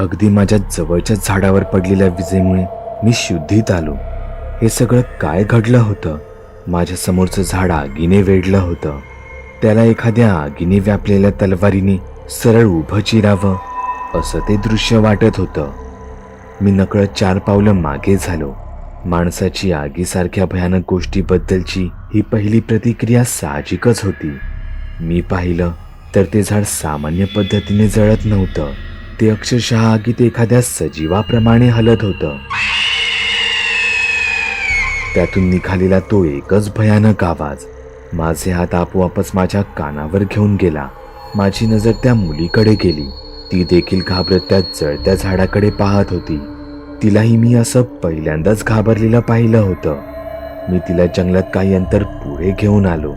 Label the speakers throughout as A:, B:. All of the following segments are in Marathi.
A: अगदी माझ्या जवळच्या झाडावर पडलेल्या विजेमुळे मी शुद्धीत आलो. हे सगळं काय घडलं होतं? माझ्या समोरचं झाड आगीने वेढलं होतं. त्याला एखाद्या आगीने व्यापलेल्या तलवारीने सरळ उभं चिरावं असं ते दृश्य वाटत होतं. मी नकळत 4 पावलं मागे झालो. माणसाची आगीसारख्या भयानक गोष्टीबद्दलची ही पहिली प्रतिक्रिया साहजिकच होती. मी पाहिलं तर ते झाड सामान्य पद्धतीने जळत नव्हतं. ते अक्षरशः आगीत एखाद्या सजीवाप्रमाणे हलत होतं. त्यातून निघालेला तो एकच भयानक आवाज माझे हात आपोआपच माझ्या कानावर घेऊन गेला. माझी नजर त्या मुलीकडे गेली. ती देखील घाबरत त्या जळत्या झाडाकडे पाहत होती. तिलाही मी असं पहिल्यांदाच घाबरलेलं पाहिलं होतं. मी तिला जंगलात काही अंतर पुढे घेऊन आलो.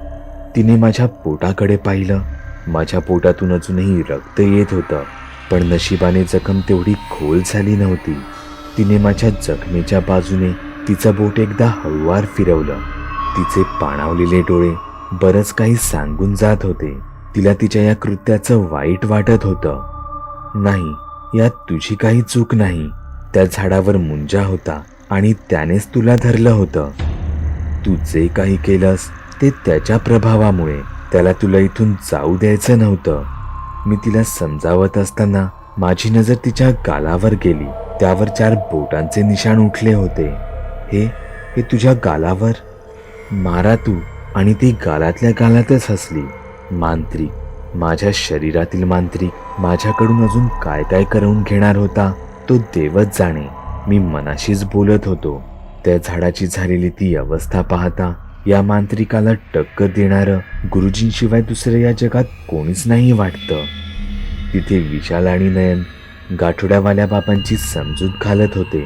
A: तिने माझ्या पोटाकडे पाहिलं. माझ्या पोटातून अजूनही रक्त येत होतं, पण नशिबाने जखम तेवढी खोल झाली नव्हती. तिने माझ्या जखमेच्या बाजूने तिचं बोट एकदा हळूवार फिरवलं. तिचे पाणावलेले डोळे बरंच काही सांगून जात होते. तिला तिच्या या कृत्याचं वाईट वाटत होतं. नाही, यात तुझी काही चूक नाही. त्या झाडावर मुंजा होता आणि त्यानेच तुला धरलं होतं. तू जे काही केलंस ते त्याच्या प्रभावामुळे. त्याला तुला इथून जाऊ द्यायचं नव्हतं. मी तिला समजावत असताना माझी नजर तिच्या गालावर गेली. त्यावर 4 बोटांचे निशाण उठले होते. हे तुझ्या गालावर? मारा तू. आणि ती गालातल्या गालातच हसली. मांत्रिक, माझ्या शरीरातील मांत्रिक माझ्याकडून अजून काय काय करवून घेणार होता तो देवच जाणे. मी मनाशीच बोलत होतो. त्या झाडाची झालेली ती अवस्था पाहता या मांत्रिकाला टक्कर देणारं गुरुजींशिवाय दुसरं या जगात कोणीच नाही वाटतं. तिथे विशाल आणि नयन गाठोड्यावाल्या बाबांची समजूत घालत होते.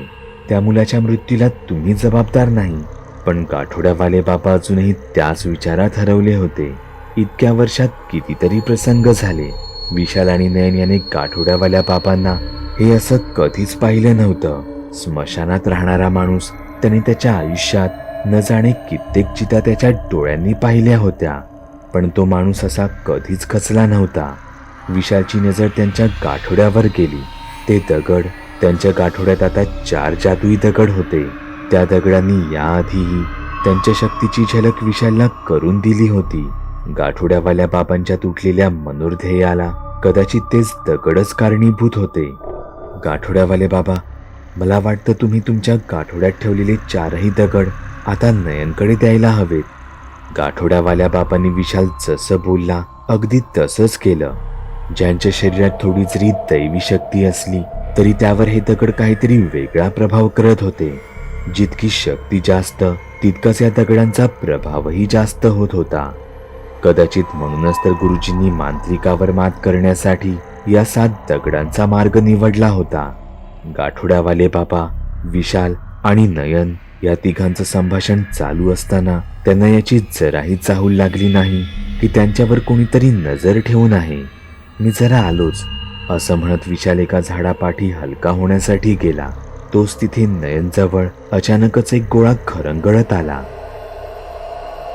A: त्या मुलाच्या मृत्यूला तुम्ही जबाबदार नाही, पण गाठोड्यावाले बाबा अजूनही त्याच विचारात हरवले होते. इतक्या वर्षात कितीतरी प्रसंग झाले. विशाल आणि नयन याने गाठोड्यावाल्या बाबांना हे असं कधीच पाहिलं नव्हतं. स्मशानात राहणारा माणूस त्याने त्याच्या आयुष्यात न जाणे कित्येक चिता त्याच्या डोळ्यांनी पाहिल्या होत्या, पण तो माणूस असा कधीच खचला नव्हता. विशालची नजर त्यांच्या गाठोड्यावर गेली. ते दगड, त्यांच्या गाठोड्यात आता 4 जादुई दगड होते. त्या दगडांनी याआधीही त्यांच्या शक्तीची झलक विशालला करून दिली होती. गाठोड्यावाल्या बाबांच्या तुटलेल्या मनोरध्येयाला कदाचित तेच दगडच कारणीभूत होते. गाठोड्यावाले बाबा, मला वाटतं तुम्ही तुमच्या गाठोड्यात ठेवलेले 4ही दगड आता नयनकडे द्यायला हवेत. गाठोड्यावाल्या बाबांनी विशाल जसं बोलला अगदी तसंच केलं. ज्यांच्या शरीरात थोडी जरी दैवी शक्ती असली तरी त्यावर हे दगड काहीतरी वेगळा प्रभाव करत होते. जितकी शक्ती जास्त तितकाच या दगडांचा प्रभावही जास्त होत होता. कदाचित म्हणूनच तर गुरुजींनी मांत्रिकावर मात करण्यासाठी या 7 दगडांचा मार्ग निवडला होता. गाठोड्यावाले बाबा, विशाल आणि नयन या तिघांचं संभाषण चालू असताना त्यांना याची जराही चाहूल लागली नाही की त्यांच्यावर कोणीतरी नजर ठेवून आहे. मी जरा आलोच असं म्हणत विशाल एका झाडापाठी हलका होण्यासाठी गेला. तोच तिथे नयनजवळ अचानकच एक गोळा खरंगळत आला.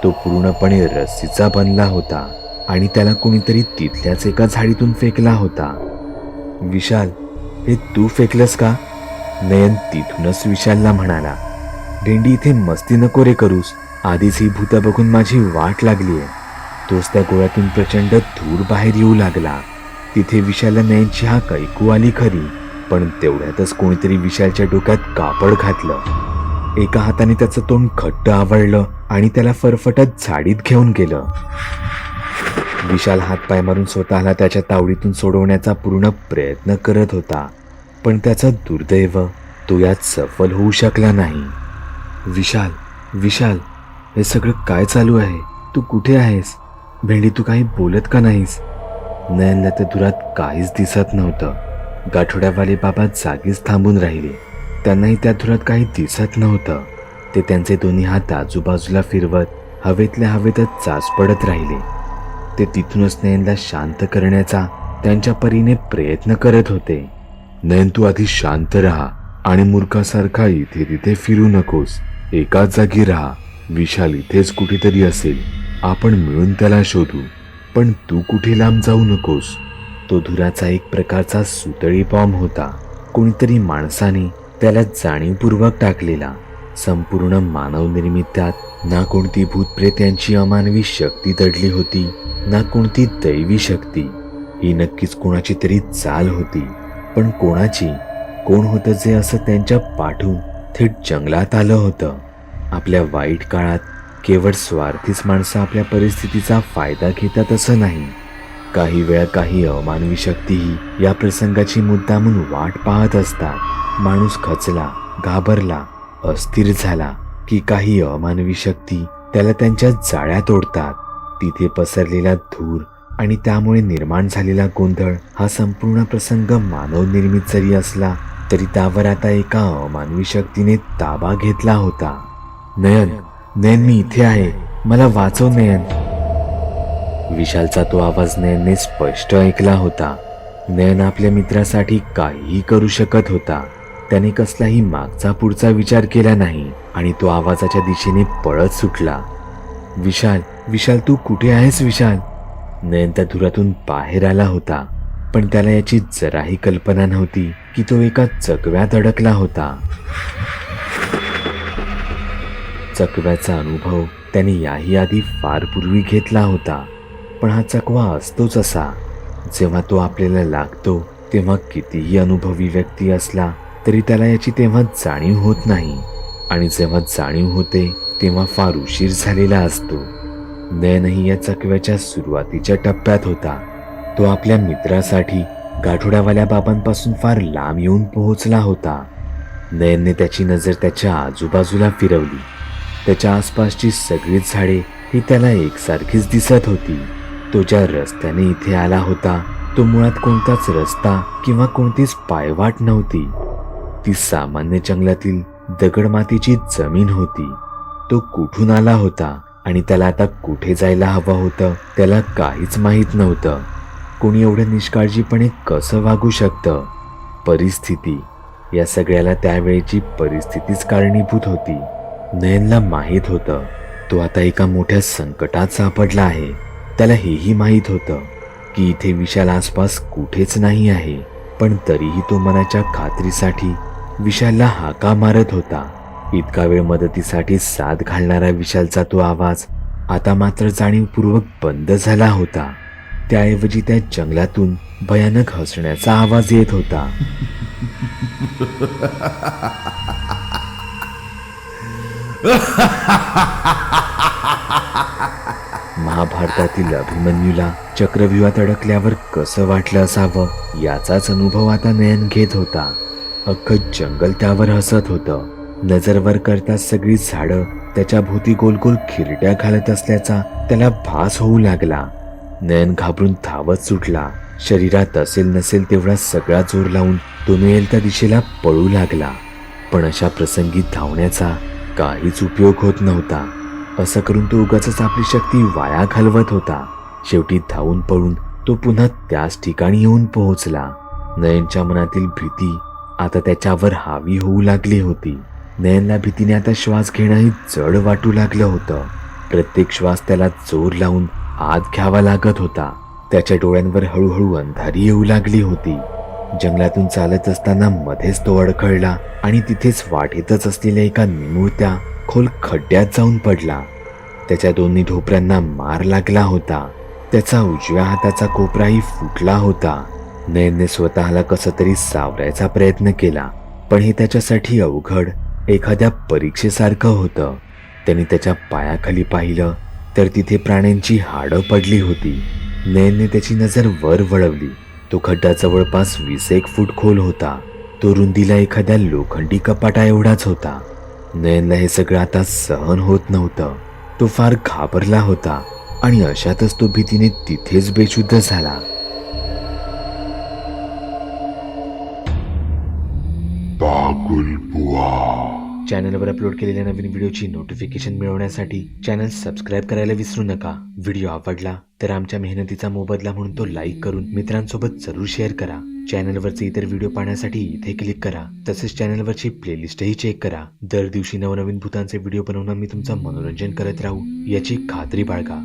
A: तो पूर्णपणे रस्सीचा बनला होता आणि त्याला कोणीतरी तिथल्याच एका झाडीतून फेकला होता. विशाल, हे तू फेकलंस का? नयन तिथूनच विशालला म्हणाला. भेंडी, इथे मस्ती नको रे करूस. आधीच ही भूतं बघून माझी वाट लागलीये. तोच त्या गोळ्यातून प्रचंड धूर बाहेर येऊ लागला. तिथे विशालला नयनची हाक ऐकू आली खरी, पण तेवढ्यातच कोणीतरी विशालच्या डोक्यात कापड घातलं. एका हाताने त्याचं तोंड घट्ट आवळलं आणि त्याला फरफटत झाडीत घेऊन गेलं. विशाल हातपाय मारून स्वतःला त्याच्या तावडीतून सोडवण्याचा पूर्ण प्रयत्न करत होता, पण त्याचं दुर्दैव, तो यात सफल होऊ शकला नाही. विशाल, विशाल, हे सगळं काय चालू आहे? तू कुठे आहेस? भेंडी, तू काही बोलत का नाहीस? नयनला त्या धुरात काहीच दिसत नव्हतं. गाठोड्यावाले बाबा जागीच थांबून राहिले. त्यांनाही त्या धुरात काही दिसत नव्हतं. ते त्यांचे दोन्ही हात आजूबाजूला फिरवत हवेतल्या हवेतच चाच पडत राहिले. ते तिथूनच नयनला शांत करण्याचा त्यांच्या परीने प्रयत्न करत होते. नयन, तू आधी शांत राहा आणि मूर्खासारखा इथे तिथे फिरू नकोस. एकाच जागी राहा. विशाल इथेच कुठेतरी असेल. आपण मिळून त्याला शोधू, पण तू कुठे लांब जाऊ नकोस. तो धुराचा एक प्रकारचा सुतळी बॉम्ब होता. कोणीतरी माणसाने त्याला जाणीवपूर्वक टाकलेला. संपूर्ण मानवनिर्मित त्यात ना कोणती भूतप्रेत यांची अमानवी शक्ती दडली होती, ना कोणती दैवी शक्ती. ही नक्कीच कोणाची तरी चाल होती. पण कोणाची? कोण होतं जे असं त्यांच्या पाठून थेट जंगलात आलं होतं? आपल्या वाईट काळात केवळ स्वार्थीच माणसं आपल्या परिस्थितीचा फायदा घेतात असं नाही. काही वेळा काही अमानवी शक्तीही या प्रसंगाची मुद्दामून वाट पाहत असतात. माणूस खचला, घाबरला, अस्थिर झाला की काही अमानवी शक्ती त्याला त्यांच्या जाळ्यात ओढतात. तिथे पसरलेला धूर आणि त्यामुळे निर्माण झालेला गोंधळ हा संपूर्ण प्रसंग मानवनिर्मित जरी असला तरी त्यावर आता एका अमानवी शक्तीने ताबा घेतला होता. नयन, नयन, मी इथे आहे, मला वाचव नयन. विशालचा तो आवाज नयनने स्पष्ट ऐकला होता. नयन आपल्या मित्रासाठी काहीही करू शकत होता. त्याने कसलाही मागचा पुढचा विचार केला नाही आणि तो आवाजाच्या दिशेने पळत सुटला. विशाल, विशाल, तू कुठे आहेस विशाल? नयन त्या धुरातून बाहेर आला होता, पण त्याला याची जराही कल्पना नव्हती की तो एका चकव्यात अडकला होता. चकव्याचा अनुभव त्याने याही आधी फार पूर्वी घेतला होता. पण हा चकवा असतोच असा, जेव्हा तो आपल्याला लागतो तेव्हा कितीही अनुभवी व्यक्ती असला तरी त्याला याची तेव्हा जाणीव होत नाही, आणि जेव्हा जाणीव होते तेव्हा फार उशीर झालेला असतो. नयनही या चकव्याच्या सुरुवातीच्या टप्प्यात होता. तो आपल्या मित्रासाठी गाठोड्यावाल्या बाबांपासून फार लांब येऊन पोहोचला होता. नयनने त्याची नजर त्याच्या आजूबाजूला फिरवली. त्याच्या आसपासची सगळी झाडे ही त्याला एकसारखीच दिसत होती. तो ज्या रस्त्याने इथे आला होता तो मुळात कोणताच रस्ता किंवा कोणतीच पायवाट नव्हती. ती सामान्य जंगलातील दगडमातीची जमीन होती. तो कुठून आला होता आणि त्याला आता कुठे जायला हवं होतं त्याला काहीच माहीत नव्हतं. कोणी एवढं निष्काळजीपणे कसं वागू शकतं? परिस्थिती, या सगळ्याला त्यावेळेची परिस्थितीच कारणीभूत होती. नयनला माहीत होतं तो आता एका मोठ्या संकटात सापडला आहे. त्याला हेही माहीत होतं की इथे विशाल आसपास कुठेच नाही आहे, पण तरीही तो मनाच्या खात्रीसाठी विशालला हाका मारत होता. इतका वेळ मदतीसाठी साथ घालणारा विशालचा तो आवाज आता मात्र जाणीवपूर्वक बंद झाला होता. त्याऐवजी त्या जंगलातून भयानक हसण्याचा आवाज येत होता. महाभारतातील अभिमन्यूला चक्रव्यूहात अडकल्यावर कसं वाटलं असावं याचाच अनुभव आता नयन घेत होता. अख्खं जंगल त्यावर हसत होतं. नजर वर करताच सगळी झाडं त्याच्या भोवती गोल गोल खिरट्या घालत असल्याचा त्याला भास होऊ लागला. नयन घाबरून धावत सुटला. शरीरात असेल नसेल तेवढा सगळा जोर लावून तो मिळेल त्या दिशेला पळू लागला. पण अशा प्रसंगी धावण्याचा काहीच उपयोग होत नव्हता. असं करून तो उगाचच आपली शक्ती वाया घालवत होता. शेवटी धावून पळून तो पुन्हा त्याच ठिकाणी येऊन पोहोचला. नयनच्या मनातील भीती आता त्याच्यावर हावी होऊ लागली होती. नयनला भीतीने आता श्वास घेणंही जड वाटू लागलं होतं. प्रत्येक श्वास त्याला जोर लावून आत घ्यावा लागत होता. त्याच्या डोळ्यांवर हळूहळू अंधारी येऊ लागली होती. जंगलातून चालत असताना मध्येच तो अडखळला आणि तिथेच वाटेतच असलेल्या एका निमुळत्या खोल खड्ड्यात जाऊन पडला. त्याच्या दोन्ही ढोपऱ्यांना मार लागला होता. त्याचा उजव्या हाताचा कोपराही फुटला होता. नयनने स्वतःला कसं तरी सावरायचा प्रयत्न केला, पण हे त्याच्यासाठी अवघड एखाद्या परीक्षेसारखं होतं. त्याने त्याच्या पायाखाली पाहिलं तर तिथे प्राण्यांची हाडं पडली होती. नयनने त्याची नजर वर वळवली. तो खड्डा जवळपास 20 फूट खोल होता. तो रुंदीला एखाद्या लोखंडी कपाटा एवढाच होता. नयनला हे सगळं आता सहन होत नव्हतं. तो फार घाबरला होता आणि अशातच तो भीतीने तिथेच बेशुद्ध झाला. चॅनलवर अपलोड केलेल्या नवीन व्हिडिओची नोटिफिकेशन मिळवण्यासाठी चॅनल सबस्क्राईब करायला विसरू नका. व्हिडिओ आवडला तर आमच्या मेहनतीचा मोबदला म्हणून तो लाईक करून मित्रांसोबत जरूर शेअर करा. चॅनलवरचे इतर व्हिडिओ पाहण्यासाठी इथे क्लिक करा. तसेच चॅनलवरची प्लेलिस्टही चेक करा. दर दिवशी नवनवीन भूतांचे व्हिडिओ बनवून मी तुमचं मनोरंजन करत राहू याची खात्री बाळगा.